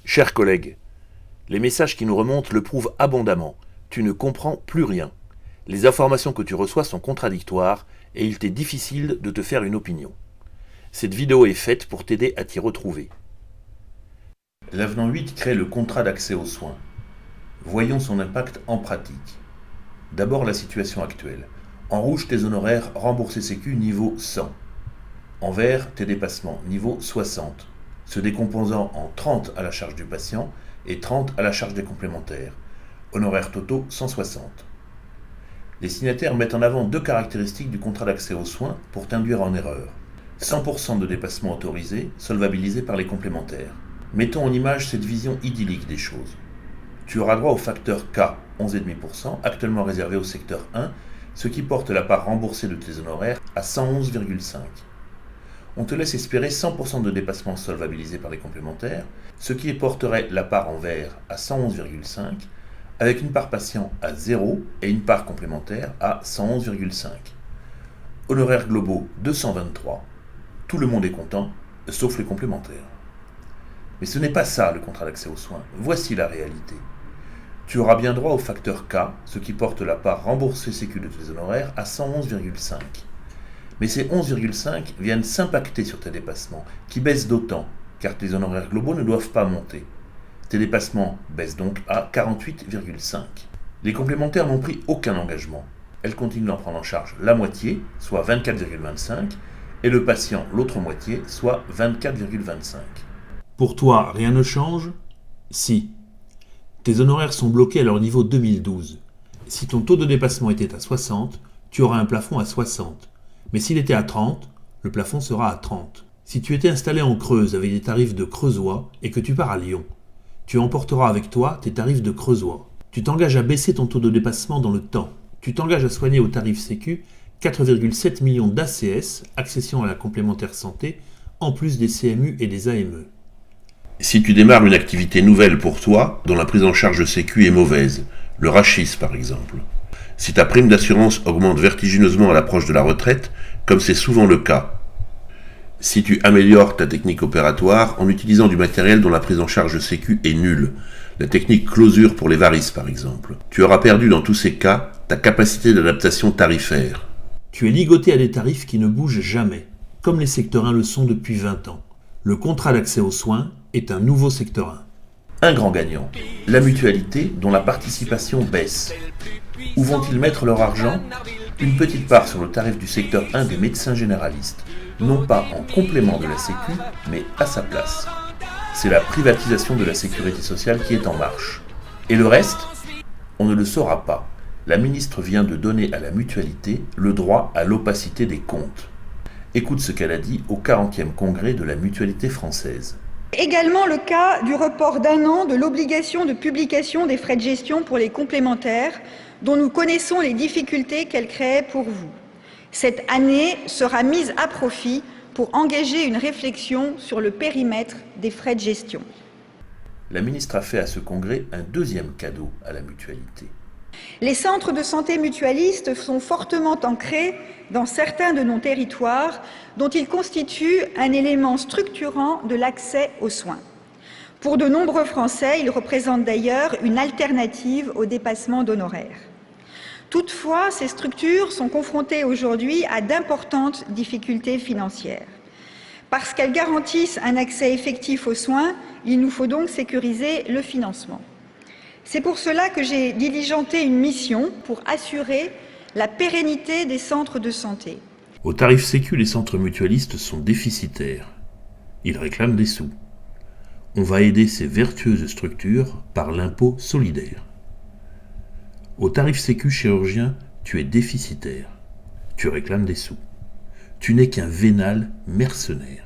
Chers collègues, les messages qui nous remontent le prouvent abondamment. Tu ne comprends plus rien. Les informations que tu reçois sont contradictoires et il t'est difficile de te faire une opinion. Cette vidéo est faite pour t'aider à t'y retrouver. L'avenant 8 crée le contrat d'accès aux soins. Voyons son impact en pratique. D'abord la situation actuelle. En rouge, tes honoraires remboursés Sécu niveau 100. En vert, tes dépassements niveau 60, se décomposant en 30 à la charge du patient et 30 à la charge des complémentaires. Honoraires totaux 160. Les signataires mettent en avant deux caractéristiques du contrat d'accès aux soins pour t'induire en erreur. 100% de dépassement autorisé, solvabilisé par les complémentaires. Mettons en image cette vision idyllique des choses. Tu auras droit au facteur K, 11,5%, actuellement réservé au secteur 1, ce qui porte la part remboursée de tes honoraires à 111,5%. On te laisse espérer 100% de dépassement solvabilisé par les complémentaires, ce qui porterait la part en vert à 111,5%, avec une part patient à 0 et une part complémentaire à 111,5%. Honoraires globaux 223. Tout le monde est content, sauf les complémentaires. Mais ce n'est pas ça le contrat d'accès aux soins. Voici la réalité. Tu auras bien droit au facteur K, ce qui porte la part remboursée Sécu de tes honoraires à 111,5. Mais ces 11,5 viennent s'impacter sur tes dépassements, qui baissent d'autant, car tes honoraires globaux ne doivent pas monter. Tes dépassements baissent donc à 48,5. Les complémentaires n'ont pris aucun engagement. Elles continuent d'en prendre en charge la moitié, soit 24,25, et le patient l'autre moitié, soit 24,25. Pour toi, rien ne change ? Si. Tes honoraires sont bloqués à leur niveau 2012. Si ton taux de dépassement était à 60, tu auras un plafond à 60. Mais s'il était à 30, le plafond sera à 30. Si tu étais installé en Creuse avec des tarifs de Creusois et que tu pars à Lyon, tu emporteras avec toi tes tarifs de Creusois. Tu t'engages à baisser ton taux de dépassement dans le temps. Tu t'engages à soigner au tarif Sécu 4,7 millions d'ACS, accession à la complémentaire santé, en plus des CMU et des AME. Si tu démarres une activité nouvelle pour toi, dont la prise en charge Sécu est mauvaise, le rachis par exemple. Si ta prime d'assurance augmente vertigineusement à l'approche de la retraite, comme c'est souvent le cas. Si tu améliores ta technique opératoire en utilisant du matériel dont la prise en charge Sécu est nulle, la technique closure pour les varices par exemple, tu auras perdu dans tous ces cas ta capacité d'adaptation tarifaire. Tu es ligoté à des tarifs qui ne bougent jamais, comme les secteurs 1 le sont depuis 20 ans. Le contrat d'accès aux soins est un nouveau secteur 1. Un grand gagnant, la mutualité dont la participation baisse. Où vont-ils mettre leur argent ? Une petite part sur le tarif du secteur 1 des médecins généralistes, non pas en complément de la Sécu, mais à sa place. C'est la privatisation de la sécurité sociale qui est en marche. Et le reste ? On ne le saura pas. La ministre vient de donner à la mutualité le droit à l'opacité des comptes. Écoute ce qu'elle a dit au 40e congrès de la mutualité française. Également le cas du report d'un an de l'obligation de publication des frais de gestion pour les complémentaires, dont nous connaissons les difficultés qu'elle créait pour vous. Cette année sera mise à profit pour engager une réflexion sur le périmètre des frais de gestion. La ministre a fait à ce congrès un deuxième cadeau à la mutualité. Les centres de santé mutualistes sont fortement ancrés dans certains de nos territoires, dont ils constituent un élément structurant de l'accès aux soins. Pour de nombreux Français, ils représentent d'ailleurs une alternative au dépassement d'honoraires. Toutefois, ces structures sont confrontées aujourd'hui à d'importantes difficultés financières. Parce qu'elles garantissent un accès effectif aux soins, il nous faut donc sécuriser le financement. C'est pour cela que j'ai diligenté une mission pour assurer la pérennité des centres de santé. Au tarif Sécu, les centres mutualistes sont déficitaires. Ils réclament des sous. On va aider ces vertueuses structures par l'impôt solidaire. Au tarif Sécu chirurgien, tu es déficitaire. Tu réclames des sous. Tu n'es qu'un vénal mercenaire.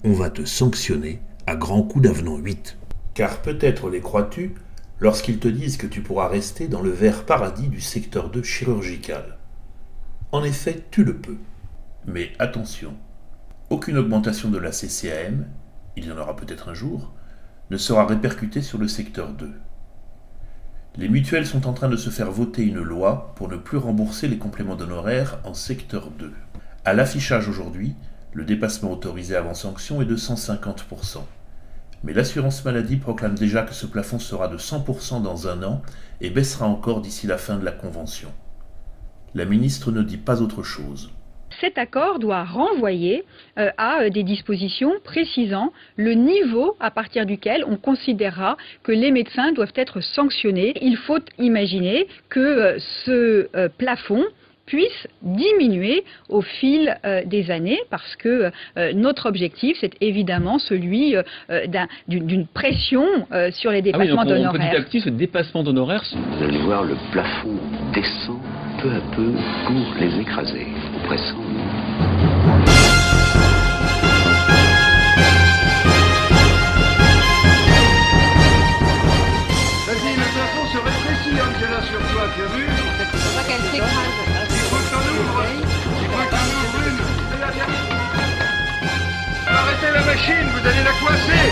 On va te sanctionner à grands coups d'avenant 8. Car peut-être les crois-tu lorsqu'ils te disent que tu pourras rester dans le vert paradis du secteur 2 chirurgical. En effet, tu le peux. Mais attention, aucune augmentation de la CCAM, il y en aura peut-être un jour, ne sera répercutée sur le secteur 2. Les mutuelles sont en train de se faire voter une loi pour ne plus rembourser les compléments d'honoraires en secteur 2. À l'affichage aujourd'hui, le dépassement autorisé avant sanction est de 150%. Mais l'assurance maladie proclame déjà que ce plafond sera de 100% dans un an et baissera encore d'ici la fin de la convention. La ministre ne dit pas autre chose. Cet accord doit renvoyer à des dispositions précisant le niveau à partir duquel on considérera que les médecins doivent être sanctionnés. Il faut imaginer que ce plafond puisse diminuer au fil des années, parce que notre objectif, c'est évidemment celui d'une pression sur les dépassements d'honoraires. Petit à petit, ce dépassement d'honoraires... Vous allez voir, le plafond descend peu à peu pour les écraser, pressant. Vas-y, le plafond se rétrécit, Angela, sur toi, tu as vu? Il faut pas qu'elle s'écrase. Il faut que t'en ouvres. Il faut que t'en ouvres une. Arrêtez la machine, vous allez la coincer.